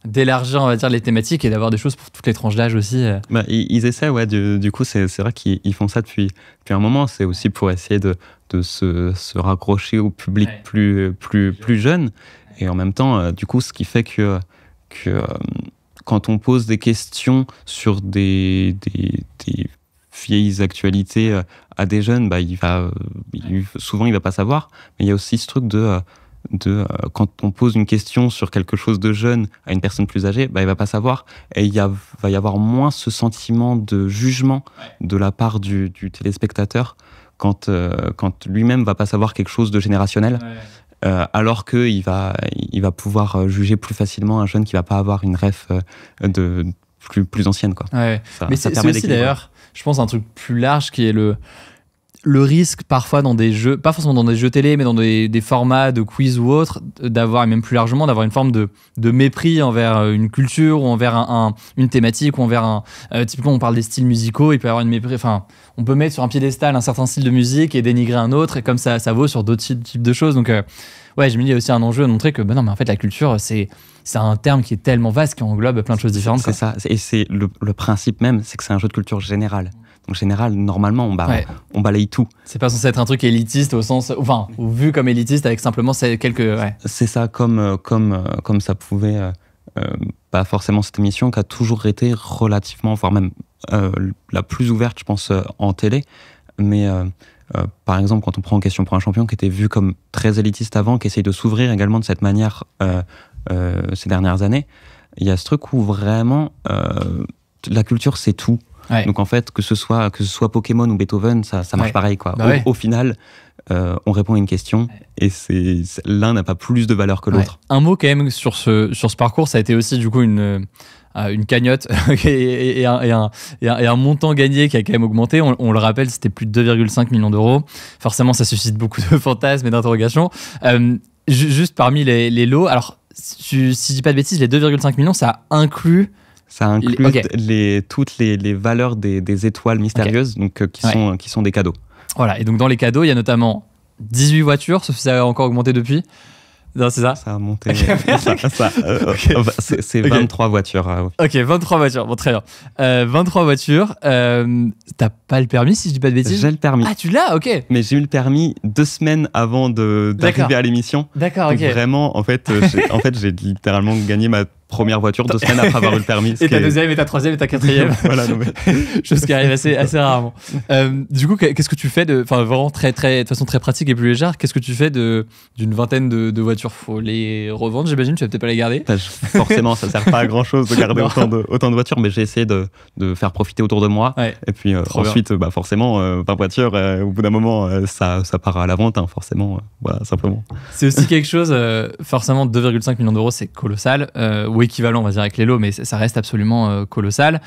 d'élargir, on va dire, les thématiques et d'avoir des choses pour toutes les tranches d'âge aussi. Ils essaient, ouais. Du coup, c'est vrai qu'ils font ça depuis un moment. C'est aussi pour essayer de se raccrocher au public plus jeune. Et en même temps, du coup, ce qui fait que quand on pose des questions sur des vieilles actualités à des jeunes, souvent il va pas savoir. Mais il y a aussi ce truc de quand on pose une question sur quelque chose de jeune à une personne plus âgée, il va pas savoir. Et va y avoir moins ce sentiment de jugement de la part du téléspectateur quand lui-même va pas savoir quelque chose de générationnel. Alors qu'il va pouvoir juger plus facilement un jeune qui va pas avoir une ref plus ancienne, quoi. Ouais. Mais c'est aussi d'ailleurs, je pense, un truc plus large qui est le risque parfois dans des jeux, pas forcément dans des jeux télé, mais dans des formats de quiz ou autres, d'avoir, et même plus largement, d'avoir une forme de mépris envers une culture ou envers une thématique ou envers typiquement, on parle des styles musicaux, il peut y avoir une mépris, enfin, on peut mettre sur un piédestal un certain style de musique et dénigrer un autre, et comme ça vaut sur d'autres types de choses. Donc, je me dis, il y a aussi un enjeu de montrer que, non, mais en fait, la culture, c'est un terme qui est tellement vaste, qui englobe plein de choses différentes. C'est ça, et c'est le principe même, c'est que c'est un jeu de culture générale. Donc, général, normalement, on balaye tout. C'est pas censé être un truc élitiste au sens, ou vu comme élitiste avec simplement quelques. Ouais. C'est ça, comme ça pouvait, pas forcément cette émission qui a toujours été relativement, voire même la plus ouverte, je pense, en télé. Mais par exemple, quand on prend Question pour un champion, qui était vu comme très élitiste avant, qui essaye de s'ouvrir également de cette manière ces dernières années, il y a ce truc où vraiment la culture, c'est tout. Ouais. Donc en fait, que ce soit Pokémon ou Beethoven, ça marche pareil, quoi. Au final, on répond à une question et l'un n'a pas plus de valeur que l'autre. Un mot quand même sur ce parcours, ça a été aussi du coup une cagnotte et un montant gagné qui a quand même augmenté. On le rappelle, c'était plus de 2,5 millions d'euros. Forcément, ça suscite beaucoup de fantasmes et d'interrogations. Juste parmi les lots, alors si je dis pas de bêtises, les 2,5 millions, ça inclut... Ça inclut toutes les valeurs des étoiles mystérieuses, donc, qui sont des cadeaux. Voilà, et donc dans les cadeaux, il y a notamment 18 voitures, sauf si ça a encore augmenté depuis. Non, c'est ça ? Ça a monté. C'est 23 voitures. Ok, 23 voitures, bon, très bien. 23 voitures. T'as pas le permis, si je dis pas de bêtises ? J'ai le permis. Ah, tu l'as ? Ok. Mais j'ai eu le permis 2 semaines avant d'arriver à l'émission. D'accord, ok. Donc vraiment, en fait, j'ai littéralement gagné ma première voiture 2 semaines après avoir eu le permis. Et ta deuxième, et ta troisième, et ta quatrième. Voilà, non, mais... chose qui arrive assez rarement. Du coup, qu'est-ce que tu fais vraiment de façon très pratique et plus légère, qu'est-ce que tu fais d'une vingtaine de voitures ? Faut les revendre, j'imagine, tu vas peut-être pas les garder. Forcément, ça sert pas à grand chose de garder autant de voitures, mais j'ai essayé de faire profiter autour de moi. Ouais. Et puis ensuite, forcément, par voiture, au bout d'un moment, ça part à la vente, hein, forcément, voilà, simplement. C'est aussi quelque chose, forcément, 2,5 millions d'euros, c'est colossal, ou équivalent, on va dire, avec les lots, mais ça reste absolument colossal.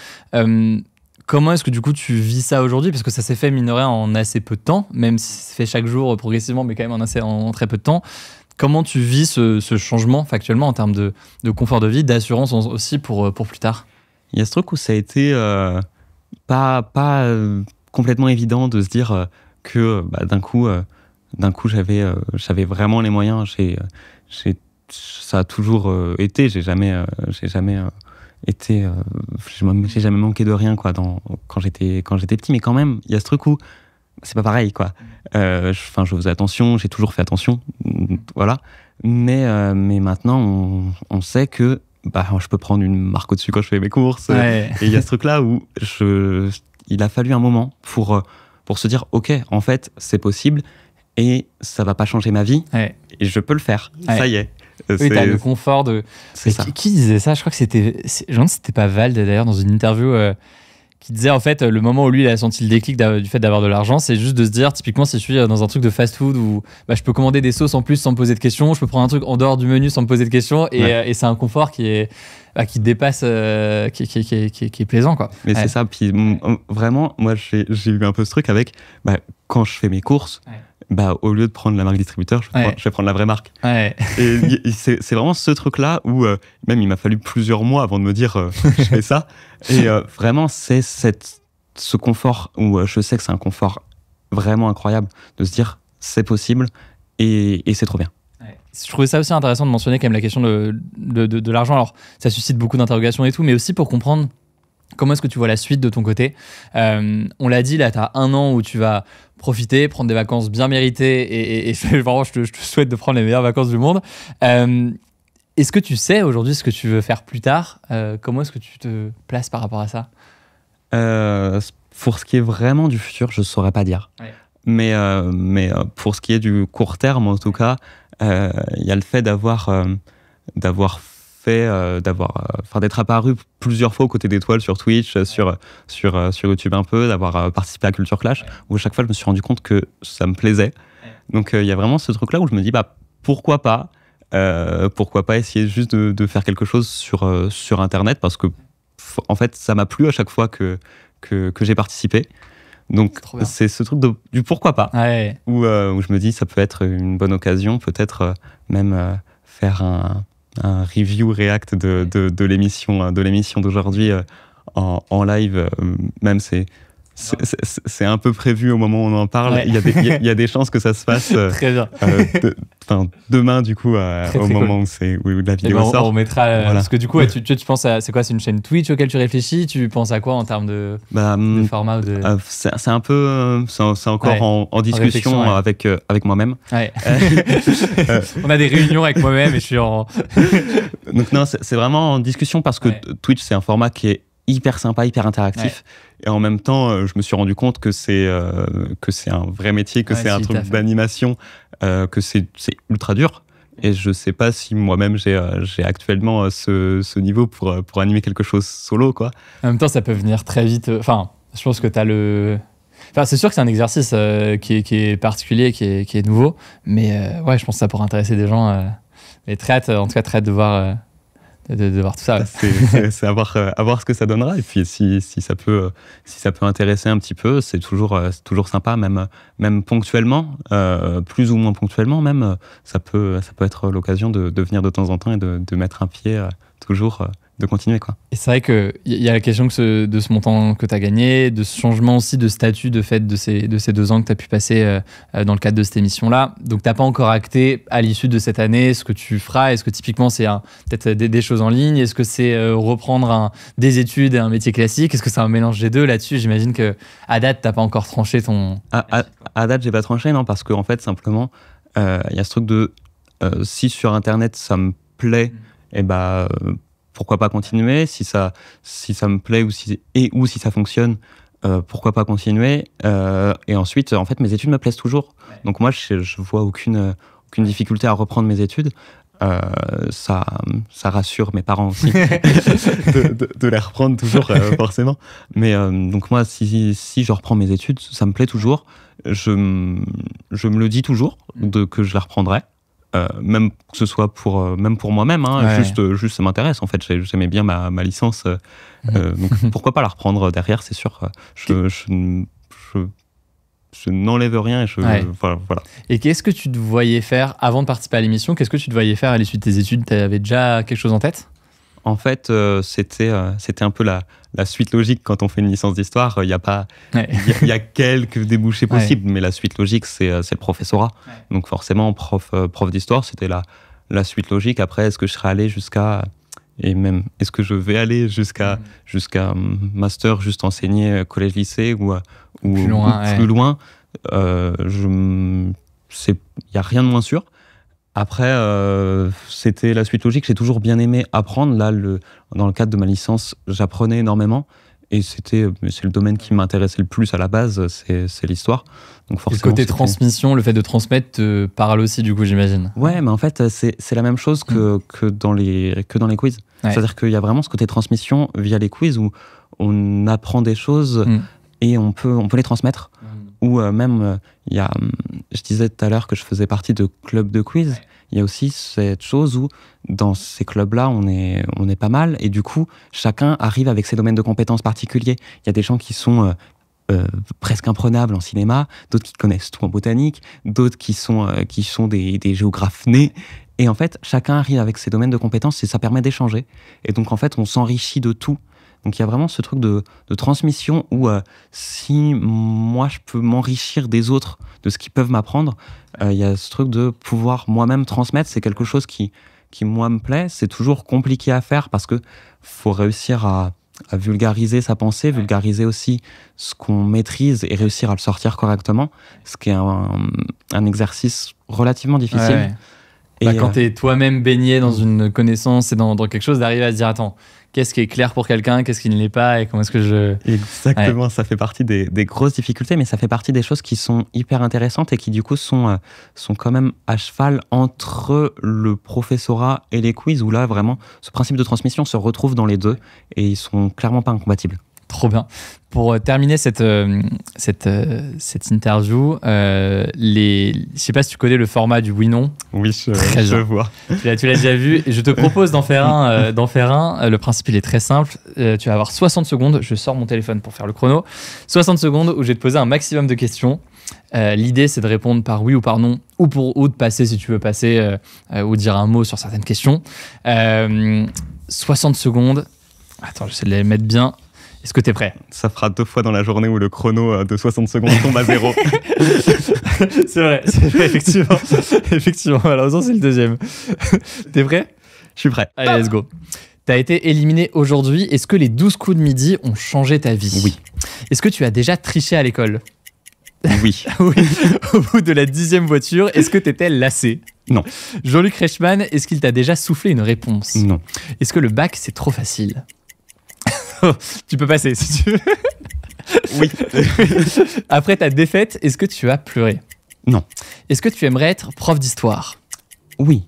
Comment est-ce que du coup tu vis ça aujourd'hui ? Parce que ça s'est fait, mine de rien, en assez peu de temps, même si ça se fait chaque jour progressivement, mais quand même en très peu de temps. Comment tu vis ce changement factuellement en termes de confort de vie, d'assurance aussi pour plus tard ? Il y a ce truc où ça a été pas complètement évident de se dire que d'un coup j'avais vraiment les moyens. Ça a toujours été. J'ai jamais manqué de rien, quoi, quand j'étais petit. Mais quand même, il y a ce truc où c'est pas pareil, quoi. Je faisais attention, j'ai toujours fait attention, voilà. Mais maintenant, on sait que je peux prendre une marque au-dessus quand je fais mes courses. Ouais. Et il y a ce truc-là où il a fallu un moment pour se dire, ok, en fait, c'est possible et ça va pas changer ma vie, ouais, et je peux le faire. Ouais. Ça y est. Oui, t'as le confort de... C'est ça. Qui disait ça ? Je crois que c'était pas Vald, d'ailleurs, dans une interview... qui disait, en fait, le moment où lui il a senti le déclic du fait d'avoir de l'argent, c'est juste de se dire, typiquement, si je suis dans un truc de fast-food où je peux commander des sauces en plus sans me poser de questions, je peux prendre un truc en dehors du menu sans me poser de questions, et c'est un confort qui dépasse, qui est plaisant, quoi. Mais c'est ça. Puis vraiment, moi, j'ai eu un peu ce truc avec, quand je fais mes courses, bah, au lieu de prendre la marque distributeur, je vais prendre la vraie marque. Ouais. Et c'est vraiment ce truc-là où même il m'a fallu plusieurs mois avant de me dire je fais ça. Et vraiment, c'est ce confort où je sais que c'est un confort vraiment incroyable de se dire c'est possible et c'est trop bien. Je trouvais ça aussi intéressant de mentionner quand même la question de l'argent. Alors, ça suscite beaucoup d'interrogations et tout, mais aussi pour comprendre comment est-ce que tu vois la suite de ton côté. On l'a dit, là, tu as 1 an où tu vas profiter, prendre des vacances bien méritées et vraiment, je te souhaite de prendre les meilleures vacances du monde. Est-ce que tu sais aujourd'hui ce que tu veux faire plus tard ? Comment est-ce que tu te places par rapport à ça ? Pour ce qui est vraiment du futur, je ne saurais pas dire. Ouais. Mais pour ce qui est du court terme, en tout cas, il y a le fait d'être apparu plusieurs fois aux côtés d'étoiles sur Twitch, sur YouTube un peu, d'avoir participé à Culture Clash, où à chaque fois je me suis rendu compte que ça me plaisait. Donc il y a vraiment ce truc-là où je me dis pourquoi pas essayer juste de faire quelque chose sur Internet, parce que en fait ça m'a plu à chaque fois que j'ai participé. Donc c'est ce truc du pourquoi pas, où je me dis ça peut être une bonne occasion, peut-être même faire un review react de l'émission d'aujourd'hui en live, même c'est un peu prévu au moment où on en parle. Il y a des chances que ça se fasse très bien. Demain du coup au moment où la vidéo sort. On mettra parce que du coup tu penses à c'est quoi, c'est une chaîne Twitch auquel tu réfléchis, tu penses à quoi en termes de format ou de... c'est un peu c'est encore en discussion avec moi-même. On a des réunions avec moi-même et je suis en donc non, c'est vraiment en discussion parce que Twitch c'est un format qui est hyper sympa, hyper interactif. Et en même temps, je me suis rendu compte que c'est un vrai métier, que c'est un truc d'animation, que c'est ultra dur. Et je sais pas si moi-même j'ai actuellement ce niveau pour animer quelque chose solo, quoi. En même temps, ça peut venir très vite. Enfin, je pense que t'as le... Enfin, c'est sûr que c'est un exercice qui est particulier, qui est nouveau. Mais je pense que ça pourrait intéresser des gens. Mais très hâte, en tout cas, très hâte de voir... De voir tout ça. C'est à voir ce que ça donnera. Et puis si ça peut intéresser un petit peu, c'est toujours sympa, même ponctuellement, plus ou moins ponctuellement même, ça peut être l'occasion de venir de temps en temps et de mettre un pied toujours, de continuer, quoi. Et c'est vrai qu'il y a la question de ce montant que tu as gagné, de ce changement aussi de statut de fait de ces 2 ans que tu as pu passer dans le cadre de cette émission-là. Donc tu n'as pas encore acté à l'issue de cette année ce que tu feras. Est-ce que typiquement c'est peut-être des choses en ligne ? Est-ce que c'est reprendre des études et un métier classique ? Est-ce que c'est un mélange des deux là-dessus ? J'imagine qu'à date, tu n'as pas encore tranché ton... À date, j'ai pas tranché, non, parce qu'en fait, simplement, y a ce truc de si sur Internet ça me plaît, pourquoi pas continuer, si ça me plaît ou si ça fonctionne, pourquoi pas continuer. Et ensuite, en fait, mes études me plaisent toujours. Donc moi, je vois aucune difficulté à reprendre mes études. Ça rassure mes parents aussi de les reprendre toujours, forcément. Mais donc moi, si je reprends mes études, ça me plaît toujours. Je me le dis toujours que je les reprendrai. Même que ce soit même pour moi-même, juste ça m'intéresse, en fait. J'aimais bien ma licence, donc pourquoi pas la reprendre derrière, c'est sûr. Je n'enlève rien et voilà. Et qu'est-ce que tu te voyais faire avant de participer à l'émission ? Qu'est-ce que tu te voyais faire à l'issue de tes études ? Tu avais déjà quelque chose en tête ? En fait, c'était un peu la suite logique quand on fait une licence d'histoire. Il y a quelques débouchés possibles, mais la suite logique, c'est le professorat. Donc forcément, prof d'histoire, c'était la suite logique. Après, est-ce que je serais allé jusqu'à... Et même, est-ce que je vais aller jusqu'à master, juste enseigner collège-lycée ou plus loin, il n'y a rien de moins sûr. Après, c'était la suite logique. J'ai toujours bien aimé apprendre. Là, dans le cadre de ma licence, j'apprenais énormément. Et c'est le domaine qui m'intéressait le plus à la base, c'est l'histoire. Donc forcément, le côté transmission, le fait de transmettre te parle aussi, du coup, j'imagine. Ouais, mais en fait, c'est la même chose que dans les quiz. C'est-à-dire qu'il y a vraiment ce côté transmission via les quiz où on apprend des choses et on peut les transmettre. Ou même, je disais tout à l'heure que je faisais partie de clubs de quiz. Il y a aussi cette chose où, dans ces clubs-là, on est pas mal. Et du coup, chacun arrive avec ses domaines de compétences particuliers. Il y a des gens qui sont presque imprenables en cinéma, d'autres qui connaissent tout en botanique, d'autres qui sont des géographes nés. Et en fait, chacun arrive avec ses domaines de compétences et ça permet d'échanger. Et donc, en fait, on s'enrichit de tout. Donc, il y a vraiment ce truc de transmission où si moi, je peux m'enrichir des autres, de ce qu'ils peuvent m'apprendre, il y a ce truc de pouvoir moi-même transmettre. C'est quelque chose qui moi, me plaît. C'est toujours compliqué à faire parce que faut réussir à vulgariser sa pensée, vulgariser aussi ce qu'on maîtrise et réussir à le sortir correctement, ce qui est un exercice relativement difficile. Ouais. Et quand tu es toi-même baigné dans une connaissance et dans quelque chose, d'arriver à se dire attends, qu'est-ce qui est clair pour quelqu'un, qu'est-ce qui ne l'est pas et comment est-ce que je... Exactement, ça fait partie des grosses difficultés, mais ça fait partie des choses qui sont hyper intéressantes et qui du coup sont quand même à cheval entre le professorat et les quiz, où là vraiment ce principe de transmission se retrouve dans les deux et ils sont clairement pas incompatibles. Trop bien. Pour terminer cette interview, je sais pas si tu connais le format du oui-non. Oui, je vois. Tu l'as déjà vu. Et je te propose d'en faire un. Le principe, il est très simple. Tu vas avoir 60 secondes. Je sors mon téléphone pour faire le chrono. 60 secondes où je vais te poser un maximum de questions. L'idée, c'est de répondre par oui ou par non, ou de passer si tu veux passer, ou dire un mot sur certaines questions. 60 secondes. Attends, j'essaie de les mettre bien. Est-ce que tu es prêt? Ça fera 2 fois dans la journée où le chrono de 60 secondes tombe à 0. C'est vrai, effectivement. Malheureusement, c'est le deuxième. T'es prêt? Je suis prêt. Allez, let's go. T'as été éliminé aujourd'hui. Est-ce que les 12 coups de midi ont changé ta vie? Oui. Est-ce que tu as déjà triché à l'école? Oui. Oui. Au bout de la 10e voiture, est-ce que t'étais lassé? Non. Jean-Luc Reichmann, est-ce qu'il t'a déjà soufflé une réponse? Non. Est-ce que le bac, c'est trop facile? Tu peux passer si tu veux. Oui. Après ta défaite, est-ce que tu as pleuré? Non. Est-ce que tu aimerais être prof d'histoire? Oui.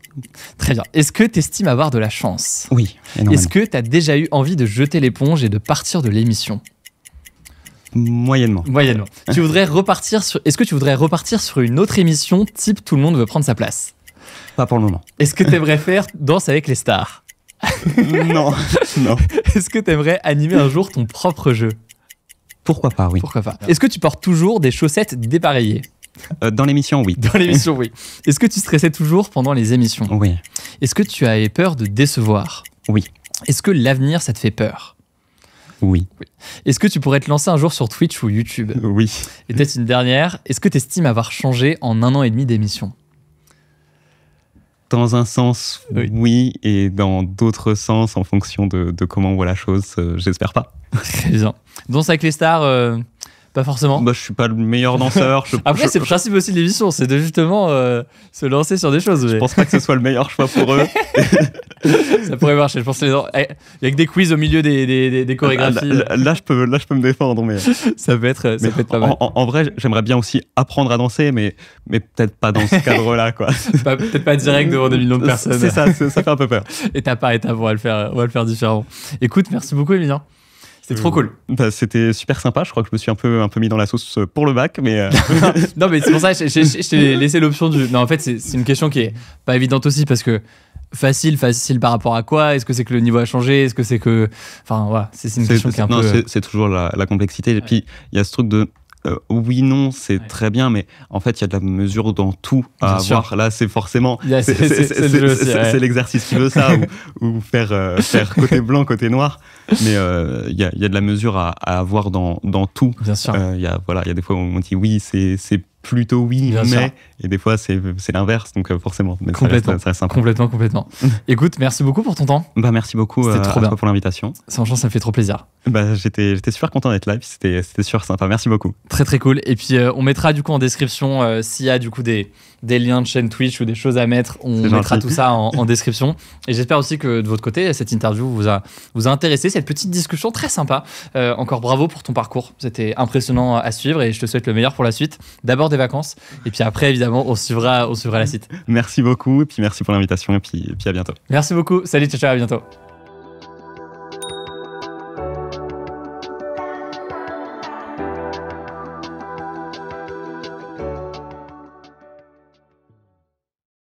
Très bien. Est-ce que tu estimes avoir de la chance? Oui. Est-ce que tu as déjà eu envie de jeter l'éponge et de partir de l'émission? Moyennement. Est-ce que tu voudrais repartir sur une autre émission type Tout le monde veut prendre sa place? Pas pour le moment. Est-ce que tu aimerais faire Danse avec les stars? Non. Est-ce que tu aimerais animer un jour ton propre jeu? Pourquoi pas, oui. Pourquoi pas. Est-ce que tu portes toujours des chaussettes dépareillées? Dans l'émission, oui. Dans l'émission, oui. Est-ce que tu stressais toujours pendant les émissions? Oui. Est-ce que tu avais peur de décevoir? Oui. Est-ce que l'avenir, ça te fait peur? Oui. Est-ce que tu pourrais te lancer un jour sur Twitch ou YouTube? Oui. Et peut-être une dernière, est-ce que tu estimes avoir changé en 1 an et demi d'émission? Dans un sens, oui, et dans d'autres sens, en fonction de comment on voit la chose, j'espère pas. Très bien. Danse avec les stars, pas forcément. Je suis pas le meilleur danseur. Après, c'est le principe aussi de l'émission, c'est de justement se lancer sur des choses. Je pense pas que ce soit le meilleur choix pour eux. Ça pourrait marcher. Je pense que il y a que des quiz au milieu des chorégraphies. Là, je peux me défendre, mais ça peut être pas mal. En vrai, j'aimerais bien aussi apprendre à danser, mais peut-être pas dans ce cadre-là, quoi. Peut-être pas direct devant des millions de personnes. C'est ça fait un peu peur. Étape par étape, on va le faire différemment. Écoute, merci beaucoup, Emilien. C'était trop cool. C'était super sympa. Je crois que je me suis un peu mis dans la sauce pour le bac, mais... Non, mais c'est pour ça que je t'ai laissé l'option du... Non, en fait, c'est une question qui est pas évidente aussi, parce que facile par rapport à quoi? Est-ce que c'est que le niveau a changé? Est-ce que c'est que... Enfin, voilà, c'est une question qui est un peu... C'est toujours la complexité. Et puis, il y a ce truc de... oui, non, c'est très bien, mais en fait, il y a de la mesure dans tout à avoir. Là, c'est forcément... C'est l'exercice qui veut ça, ou faire côté blanc, côté noir. Mais il y a de la mesure à avoir dans tout. Bien sûr. Il y a des fois où on dit oui, c'est plutôt oui, bien mais... sûr. Et des fois, c'est l'inverse, donc forcément. Mais complètement. Ça reste sympa. Complètement. Écoute, merci beaucoup pour ton temps. Merci beaucoup trop bien. pour l'invitation. Franchement, ça me fait trop plaisir. J'étais super content d'être là, puis c'était super sympa. Merci beaucoup. Très très cool. Et puis on mettra du coup en description s'il y a du coup des liens de chaîne Twitch ou des choses à mettre, on mettra tout ça en description. Et j'espère aussi que de votre côté, cette interview vous a intéressé, cette petite discussion très sympa. Encore bravo pour ton parcours, c'était impressionnant à suivre et je te souhaite le meilleur pour la suite. D'abord des vacances et puis après évidemment on suivra la suite. Merci beaucoup et puis merci pour l'invitation et puis à bientôt. Merci beaucoup, salut, ciao, à bientôt.